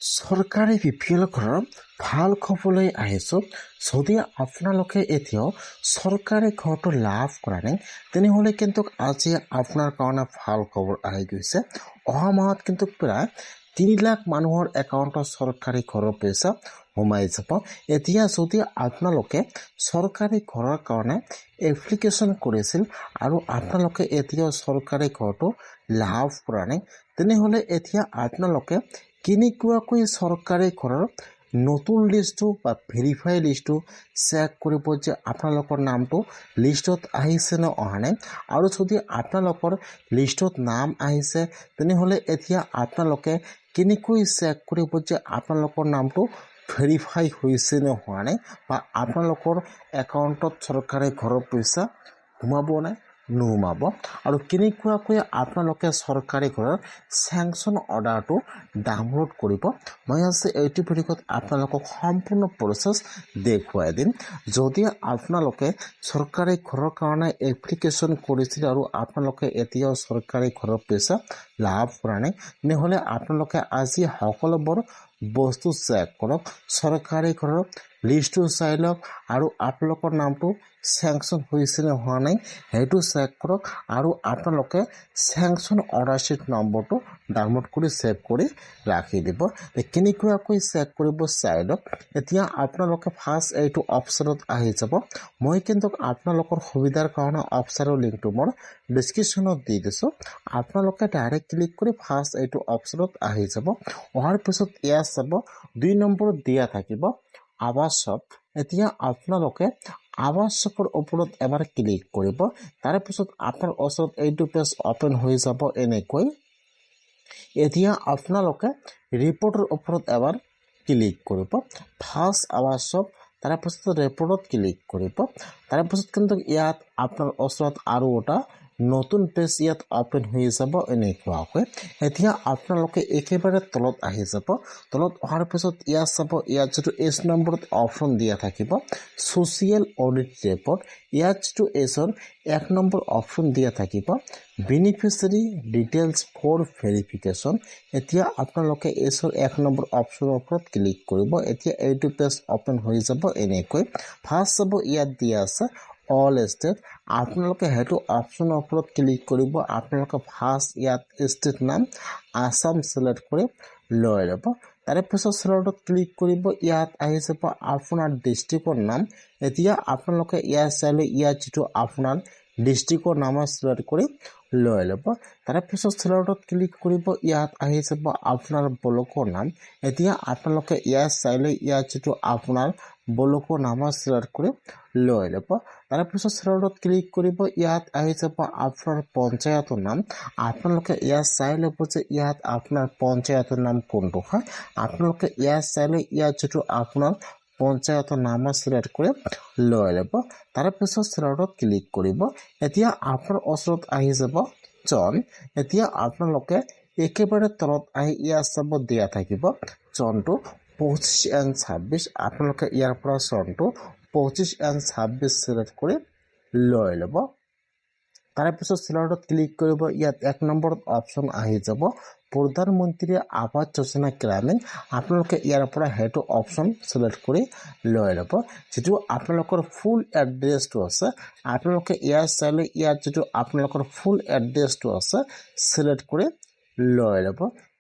চৰকাৰী BPL ঘৰৰ ভাল খবৰলৈ আহিছোঁ। যদি আপোনালোকে এতিয়াও চৰকাৰী ঘৰটো লাভ কৰা নাই তেনেহ'লে কিন্তু আজি আপোনাৰ কাৰণে ভাল খবৰ আহি গৈছে। অহা মাহত কিন্তু প্ৰায় 3 লাখ মানুহৰ একাউণ্টত চৰকাৰী ঘৰৰ পইচা সোমাই যাব। এতিয়া যদি আপোনালোকে চৰকাৰী ঘৰৰ কাৰণে এপ্লিকেশ্যন কৰিছিল আৰু আপোনালোকে এতিয়াও চৰকাৰী ঘৰটো লাভ কৰা নাই তেনেহ'লে এতিয়া আপোনালোকে কেনেকুৱাকৈ চৰকাৰী ঘৰৰ নতুন লিষ্টটো বা ভেৰিফাই লিষ্টটো চেক কৰিব যে আপোনালোকৰ নামটো লিষ্টত আহিছে নে অহা নাই। আৰু যদি আপোনালোকৰ লিষ্টত নাম আহিছে তেনেহ'লে এতিয়া আপোনালোকে কেনেকৈ চেক কৰিব যে আপোনালোকৰ নামটো ভেৰিফাই হৈছে নে হোৱা নাই বা আপোনালোকৰ একাউণ্টত চৰকাৰী ঘৰৰ পইচা সোমাব নাই নোসোমাব আৰু কেনেকুৱাকৈ আপোনালোকে চৰকাৰী ঘৰৰ চেংচন অৰ্ডাৰটো ডাউনলোড কৰিব। মই আজি এইটো ভিডিঅ'ত আপোনালোকক সম্পূৰ্ণ প্ৰচেছ দেখুৱাই দিম। যদি আপোনালোকে চৰকাৰী ঘৰৰ কাৰণে এপ্লিকেশ্যন কৰিছিল আৰু আপোনালোকে এতিয়াও চৰকাৰী ঘৰৰ পইচা লাভ কৰা নাই তেনেহ'লে আপোনালোকে আজি সকলোবোৰ বস্তু চেক কৰক, চৰকাৰী ঘৰৰ লিষ্টটো চাই লওক আৰু আপোনালোকৰ নামটো চেংচন হৈছে নে হোৱা নাই সেইটো চেক কৰক আৰু আপোনালোকে চেংচন অৰ্ডাৰ শ্বিট নম্বৰটো ডাউনলোড কৰি ছেভ কৰি ৰাখি দিব। কেনেকুৱাকৈ চেক কৰিব চাই লওক। এতিয়া আপোনালোকে ফাৰ্ষ্ট এইটো অপশ্যনত আহি যাব। মই কিন্তু আপোনালোকৰ সুবিধাৰ কাৰণে অপশ্যনৰ লিংকটো মোৰ ডিছক্ৰিপশ্যনত দি দিছোঁ। আপোনালোকে ডাইৰেক্ট ক্লিক কৰি ফাৰ্ষ্ট এইটো অপশ্যনত আহি যাব। অহাৰ পিছত ইয়াত চাব 2 নম্বৰত দিয়া থাকিব আৱাসক। এতিয়া আপোনালোকে আৱাসকৰ ওপৰত এবাৰ ক্লিক কৰিব। তাৰপিছত আপোনাৰ ওচৰত এইটো পেজ অপেন হৈ যাব এনেকৈ। এতিয়া আপোনালোকে ৰিপৰ্টৰ ওপৰত এবাৰ ক্লিক কৰিব। ফাৰ্ষ্ট আৱাসক তাৰপিছত ৰিপৰ্টত ক্লিক কৰিব। তাৰপিছত কিন্তু ইয়াত আপোনাৰ ওচৰত আৰু এটা নতুন পেজ ইয়াত অপেন হৈ যাব এনেকুৱাকৈ। এতিয়া আপোনালোকে একেবাৰে তলত আহি যাব। তলত অহাৰ পিছত ইয়াত চাব, ইয়াত যিটো এছ নম্বৰত অপশ্যন দিয়া থাকিব ছ'চিয়েল অডিট ৰিপৰ্ট, ইয়াত যিটো এছৰ 1 নম্বৰ অপশ্যন দিয়া থাকিব বেনিফিচিয়াৰী ডিটেইলছ ফৰ ভেৰিফিকেশ্যন। এতিয়া আপোনালোকে এছৰ 1 নম্বৰ অপশ্যনৰ ওপৰত ক্লিক কৰিব। এতিয়া এইটো পেজ অপেন হৈ যাব এনেকৈ। ফাৰ্ষ্ট চাব ইয়াত দিয়া আছে অল ষ্টেট। আপোনালোকে সেইটো অপশ্যনৰ ওপৰত ক্লিক কৰিব। আপোনালোকে ফাৰ্ষ্ট ইয়াত ষ্টেট নাম আছাম চিলেক্ট কৰি লৈ ল'ব। তাৰপিছত চিলেক্টত ক্লিক কৰিব। ইয়াত আহি যাব আপোনাৰ ডিষ্ট্ৰিক্টৰ নাম। এতিয়া আপোনালোকে ইয়াত চাই লৈ ইয়াত যিটো আপোনাৰ ডিষ্ট্ৰিক্টৰ নাম চিলেক্ট কৰি লৈ ল'ব। তাৰপিছত চিলেক্টত ক্লিক কৰিব। ইয়াত আহি যাব আপোনাৰ ব্লকৰ নাম। এতিয়া আপোনালোকে ইয়াত চাই লৈ ইয়াত যিটো আপোনাৰ ব্লকৰ নাম চিলেক্ট কৰি লৈ ল'ব। তাৰপিছত চিলেক্টত ক্লিক কৰিব। ইয়াত আহি যাব আপোনাৰ পঞ্চায়তৰ নাম। আপোনালোকে ইয়াত চাই ল'ব যে ইয়াত আপোনাৰ পঞ্চায়তৰ নাম কোনটো হয়। আপোনালোকে ইয়াত চাই লৈ ইয়াত যিটো আপোনাৰ পঞ্চায়তৰ নাম চিলেক্ট কৰি লৈ ল'ব। তাৰপিছত চিলেক্টত ক্লিক কৰিব। এতিয়া আপোনাৰ ওচৰত আহি যাব চন। এতিয়া আপোনালোকে একেবাৰে তলত আহি ইয়াত চাব দিয়া থাকিব চনটো 25 and 26। আপোনালোকে ইয়াৰ পৰা চনটো 25 and 26 চিলেক্ট কৰি লৈ ল'ব। তাৰপিছত চিলেক্টত ক্লিক কৰিব। ইয়াত 1 নম্বৰত অপশ্যন আহি যাব প্ৰধানমন্ত্ৰী আৱাস যোজনা গ্ৰামীণ। আপোনালোকে ইয়াৰ পৰা সেইটো অপশ্যন চিলেক্ট কৰি লৈ ল'ব। যিটো আপোনালোকৰ ফুল এড্ৰেছটো আছে আপোনালোকে ইয়াত চাই লৈ ইয়াত যিটো আপোনালোকৰ ফুল এড্ৰেছটো আছে চিলেক্ট কৰি লৈ ল'ব।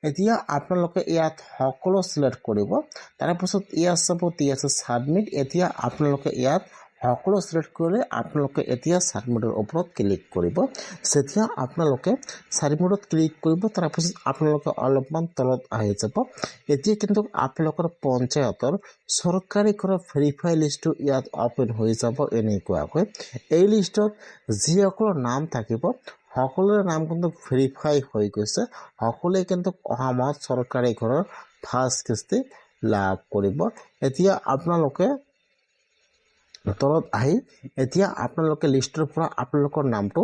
এতিয়া আপোনালোকে ইয়াত সকলো চিলেক্ট কৰিব। তাৰপিছত ইয়াত চাব দি আছে ছাবমিট। এতিয়া আপোনালোকে ইয়াত সকলো চিলেক্ট কৰিলে আপোনালোকে এতিয়া ছাবমিটৰ ওপৰত ক্লিক কৰিব। যেতিয়া আপোনালোকে ছাবমিটত ক্লিক কৰিব তাৰপিছত আপোনালোকে অলপমান তলত আহি যাব। এতিয়া কিন্তু আপোনালোকৰ পঞ্চায়তৰ চৰকাৰী ঘৰৰ ভেৰিফাই লিষ্টটো ইয়াত অপেন হৈ যাব এনেকুৱাকৈ। এই লিষ্টত যিসকলৰ নাম থাকিব সকলোৰে নাম কিন্তু ভেৰিফাই হৈ গৈছে। সকলোৱে কিন্তু অহা মাহত চৰকাৰী ঘৰৰ ফাৰ্ষ্ট কিস্তি লাভ কৰিব। এতিয়া আপোনালোকে তলত আহি এতিয়া আপোনালোকে লিষ্টৰ পৰা আপোনালোকৰ নামটো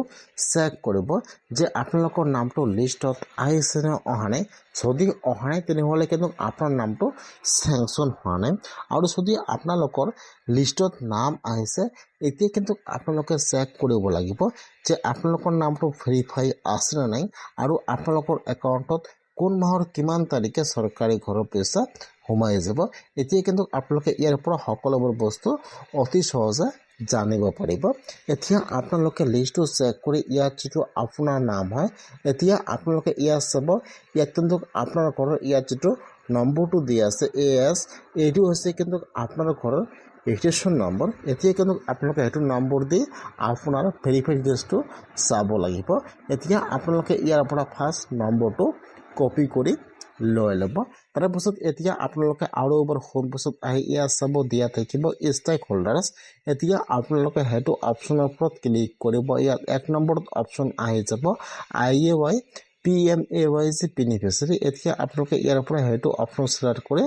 চেক কৰিব যে আপোনালোকৰ নামটো লিষ্টত আহিছে নে অহা নাই। যদি অহা নাই তেনেহ'লে কিন্তু আপোনাৰ নামটো চেংচন হোৱা নাই। আৰু যদি আপোনালোকৰ লিষ্টত নাম আহিছে এতিয়া কিন্তু আপোনালোকে চেক কৰিব লাগিব যে আপোনালোকৰ নামটো ভেৰিফাই আছে নে নাই আৰু আপোনালোকৰ একাউণ্টত কোন মাহৰ কিমান তাৰিখে চৰকাৰী ঘৰৰ পইচা সোমাই যাব। এতিয়া কিন্তু আপোনালোকে ইয়াৰ পৰা সকলোবোৰ বস্তু অতি সহজে জানিব পাৰিব। এতিয়া আপোনালোকে লিষ্টটো চেক কৰি ইয়াত যিটো আপোনাৰ নাম হয়, এতিয়া আপোনালোকে ইয়াত চাব, ইয়াত কিন্তু আপোনাৰ ঘৰৰ ইয়াত যিটো নম্বৰটো দিয়া আছে AS, এইটো হৈছে কিন্তু আপোনাৰ ঘৰৰ ৰেজিষ্ট্ৰেশ্যন নম্বৰ। এতিয়া কিন্তু আপোনালোকে সেইটো নম্বৰ দি আপোনাৰ ভেৰিফাইড ডিটেইলছটো চাব লাগিব। এতিয়া আপোনালোকে ইয়াৰ পৰা ফাৰ্ষ্ট নম্বৰটো কপি কৰি লৈ ল'ব। তাৰপাছত এতিয়া আপোনালোকে আৰু এবাৰ হোম পেজত আহি ইয়াত চাব দিয়া থাকিব ষ্টেক হোল্ডাৰ্ছ। এতিয়া আপোনালোকে সেইটো অপশ্যনৰ ওপৰত ক্লিক কৰিব। ইয়াত 1 নম্বৰত অপশ্যন আহি যাব IAY PMAYG বেনিফিচিয়াৰী। এতিয়া আপোনালোকে ইয়াৰ পৰা সেইটো অপশ্যন চিলেক্ট কৰি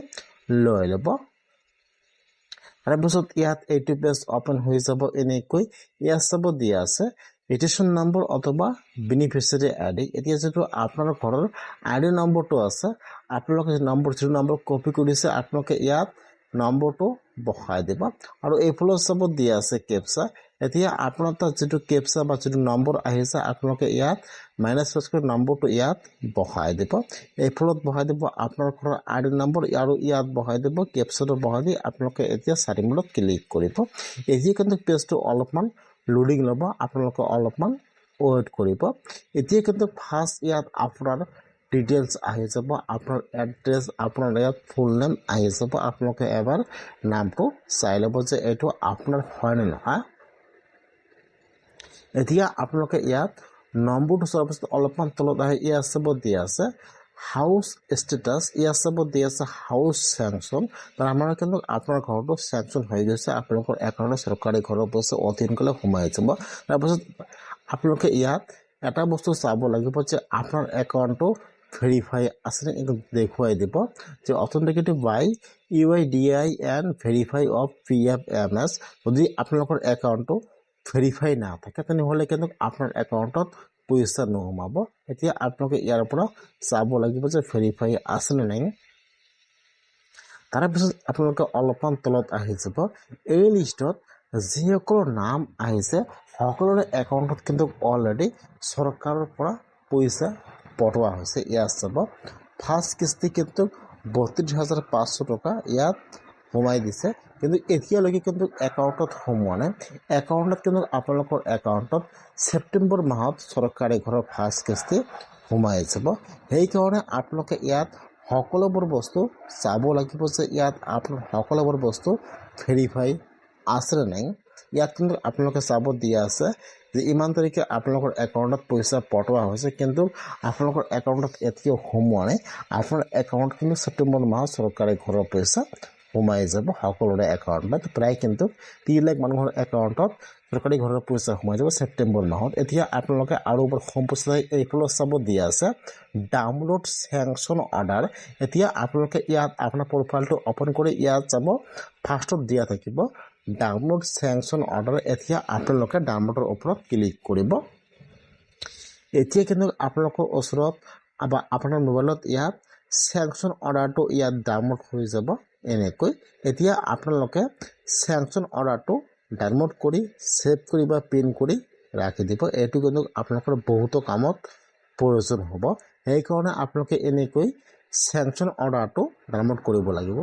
লৈ ল'ব। তাৰপিছত ইয়াত এইটো পেজ অপেন হৈ যাব। এনেকৈ ইয়াত চাব দিয়া আছে ৰেজিষ্ট্ৰেশ্যন নম্বৰ অথবা বেনিফিচিয়াৰী ID। এতিয়া যিটো আপোনাৰ ঘৰৰ ID নম্বৰটো আছে, আপোনালোকে যিটো নম্বৰ কপি কৰিছে আপোনালোকে ইয়াত নম্বৰটো বহাই দিব। আৰু এইফালে চাব দিয়া আছে কেপচা। এতিয়া আপোনাৰ তাত যিটো কেপচা বা যিটো নম্বৰ আহিছে আপোনালোকে ইয়াত -+ কৰি নম্বৰটো ইয়াত বহাই দিব। এইফালত বহাই দিব আপোনাৰ ঘৰৰ ID নম্বৰ আৰু ইয়াত বহাই দিব কেপচাটো বহাই দি আপোনালোকে এতিয়া চাৰিমূলত ক্লিক কৰিব। এতিয়া কিন্তু পেজটো অলপমান লোডিং ল'ব, আপোনালোকে অলপমান ৱেইট কৰিব। এতিয়া কিন্তু ফাৰ্ষ্ট ইয়াত আপোনাৰ ডিটেইলছ আহি যাব, আপোনাৰ এড্ৰেছ, আপোনাৰ ইয়াত ফুল নেম আহি যাব। আপোনালোকে এবাৰ নামটো চাই ল'ব যে এইটো আপোনাৰ হয় নে নহয়। এতিয়া আপোনালোকে ইয়াত নম্বৰটো চোৱাৰ পিছত অলপমান তলত আহি ইয়াত চাব দিয়া আছে হাউচ ষ্টেটাছ। ইয়াত চাব দিয়া আছে হাউচ চেংচন। তাৰ মানে কিন্তু আপোনাৰ ঘৰটো চেংচন হৈ গৈছে, আপোনালোকৰ একাউণ্টত চৰকাৰী ঘৰৰ পইচা অতি সোনকালে সোমাই যাব। তাৰপিছত আপোনালোকে ইয়াত এটা বস্তু চাব লাগিব যে আপোনাৰ একাউণ্টটো ভেৰিফাই আছেনে, এইটো দেখুৱাই দিব যে অথেণ্টিকেটেড বাই UIDAI ভেৰিফাই অফ PFMS। যদি আপোনালোকৰ একাউণ্টটো ভেৰিফাই নাথাকে তেনেহ'লে কিন্তু আপোনাৰ একাউণ্টত পইচা নোসোমাব। এতিয়া আপোনালোকে ইয়াৰ পৰা চাব লাগিব যে ভেৰিফাই আছেনে নাই। তাৰপিছত আপোনালোকে অলপমান তলত আহি যাব। এই লিষ্টত যিসকলৰ নাম আহিছে সকলোৰে একাউণ্টত কিন্তু অলৰেডি চৰকাৰৰ পৰা পইচা পঠোৱা হৈছে। ইয়াত চাব ফাৰ্ষ্ট কিস্তি কিন্তু 32,500 টকা ইয়াত সোমাই দিছে, কিন্তু এতিয়ালৈকে কিন্তু একাউণ্টত সোমোৱা নাই। একাউণ্টত কিন্তু আপোনালোকৰ একাউণ্টত ছেপ্টেম্বৰ মাহত চৰকাৰী ঘৰৰ ফাৰ্ষ্ট কিস্তি সোমাই যাব। সেইকাৰণে আপোনালোকে ইয়াত সকলোবোৰ বস্তু চাব লাগিব যে ইয়াত আপোনাৰ সকলোবোৰ বস্তু ভেৰিফাই আছেনে নাই। ইয়াত কিন্তু আপোনালোকে চাব দিয়া আছে যে ইমান তাৰিখে আপোনালোকৰ একাউণ্টত পইচা পঠোৱা হৈছে, কিন্তু আপোনালোকৰ একাউণ্টত এতিয়াও সোমোৱা নাই। আপোনাৰ একাউণ্ট কিন্তু ছেপ্টেম্বৰ মাহত চৰকাৰী ঘৰৰ পইচা সোমাই যাব সকলোৰে একাউণ্টত। প্ৰায় কিন্তু 3 লাখ মানুহৰ একাউণ্টত চৰকাৰী ঘৰৰ পইচা সোমাই যাব ছেপ্টেম্বৰ মাহত। এতিয়া আপোনালোকে আৰু এবাৰ সম্পূৰ্ণ এইফালে চাব দিয়া আছে ডাউনলোড চেংচন অৰ্ডাৰ। এতিয়া আপোনালোকে ইয়াত আপোনাৰ প্ৰফাইলটো অ'পন কৰি ইয়াত যাব, ফাৰ্ষ্টত দিয়া থাকিব ডাউনলোড চেংচন অৰ্ডাৰ। এতিয়া আপোনালোকে ডাউনলোডৰ ওপৰত ক্লিক কৰিব। এতিয়া কিন্তু আপোনালোকৰ ওচৰত বা আপোনাৰ মোবাইলত ইয়াত চেংচন অৰ্ডাৰটো ইয়াত ডাউনলোড হৈ যাব এনেকৈ। এতিয়া আপোনালোকে চেংচন অৰ্ডাৰটো ডাউনলোড কৰি ছেভ কৰি বা প্ৰিণ্ট কৰি ৰাখি দিব। এইটো কিন্তু আপোনালোকৰ বহুতো কামত প্ৰয়োজন হ'ব। সেইকাৰণে আপোনালোকে এনেকৈ চেংচন অৰ্ডাৰটো ডাউনলোড কৰিব লাগিব।